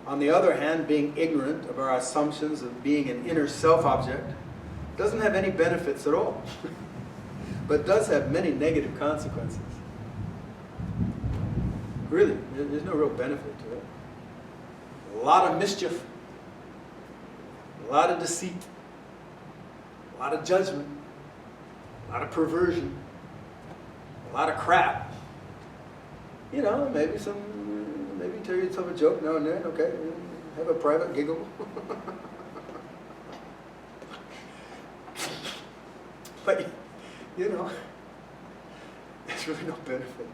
On the other hand, being ignorant of our assumptions of being an inner self object doesn't have any benefits at all, but does have many negative consequences. Really, there's no real benefit to it. A lot of mischief, a lot of deceit, a lot of judgment, a lot of perversion, a lot of crap. You know, maybe tell yourself a joke now and then, okay? Have a private giggle. But, you know, there's really no benefit to it.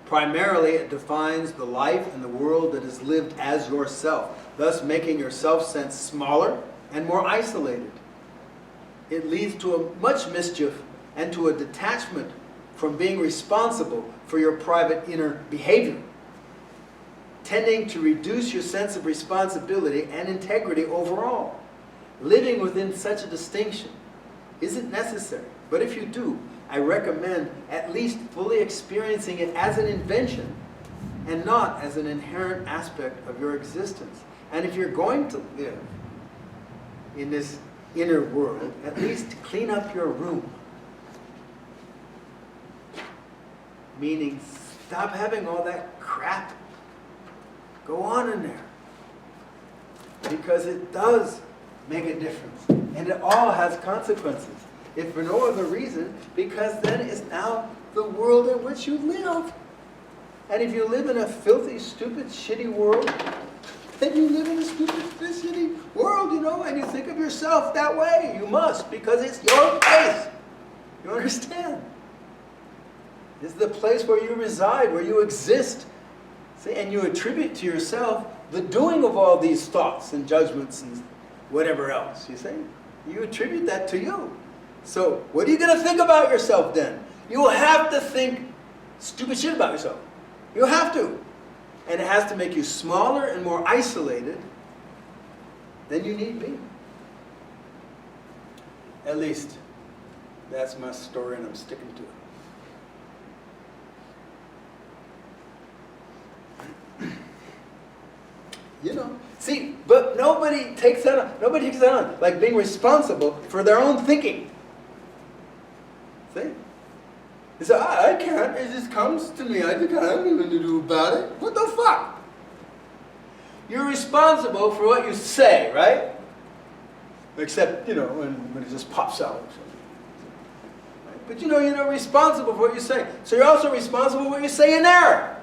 Primarily, it defines the life and the world that is lived as yourself, thus making your self-sense smaller and more isolated. It leads to much mischief and to a detachment from being responsible for your private inner behavior, tending to reduce your sense of responsibility and integrity overall. Living within such a distinction isn't necessary, but if you do, I recommend at least fully experiencing it as an invention and not as an inherent aspect of your existence. And if you're going to live in this inner world, at least clean up your room. Meaning, stop having all that crap go on in there. Because it does make a difference. And it all has consequences. If for no other reason, because then it's now the world in which you live. And if you live in a filthy, stupid, shitty world, then you live in a stupid, shitty world, you know, and you think of yourself that way. You must, because it's your place. You understand? It's the place where you reside, where you exist. See, and you attribute to yourself the doing of all these thoughts and judgments and whatever else, you see? You attribute that to you. So, what are you going to think about yourself then? You will have to think stupid shit about yourself. You have to. And it has to make you smaller and more isolated than you need be. At least, that's my story and I'm sticking to it. You know, see, but nobody takes that on. Nobody takes that on. Like being responsible for their own thinking. See? They say, I can't. It just comes to me. I don't have anything to do about it. What the fuck? You're responsible for what you say, right? Except, you know, when it just pops out. Right? But you know, you're not responsible for what you say. So you're also responsible for what you say in error.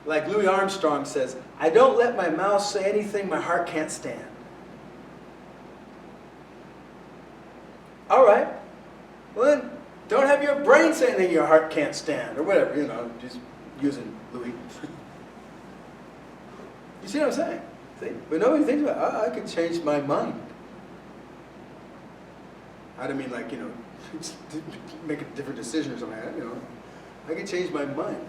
Like Louis Armstrong says, I don't let my mouth say anything my heart can't stand. All right. Well then, don't have your brain say anything your heart can't stand, or whatever, you know, just using Louis. You see what I'm saying? See? But nobody thinks about, I could change my mind. I don't mean like, you know, make a different decision or something like that, you know. I could change my mind.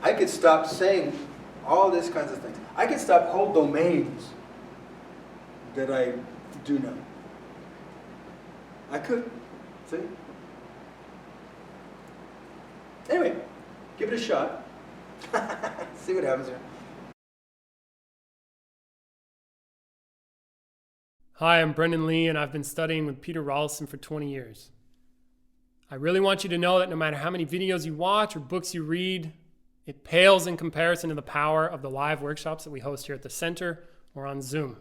I could stop saying all these kinds of things. I could stop whole domains that I do now. I could. See? Anyway, give it a shot. See what happens here. Hi, I'm Brendan Lee, and I've been studying with Peter Ralston for 20 years. I really want you to know that no matter how many videos you watch or books you read, it pales in comparison to the power of the live workshops that we host here at the center or on Zoom.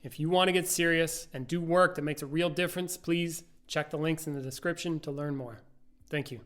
If you want to get serious and do work that makes a real difference, please check the links in the description to learn more. Thank you.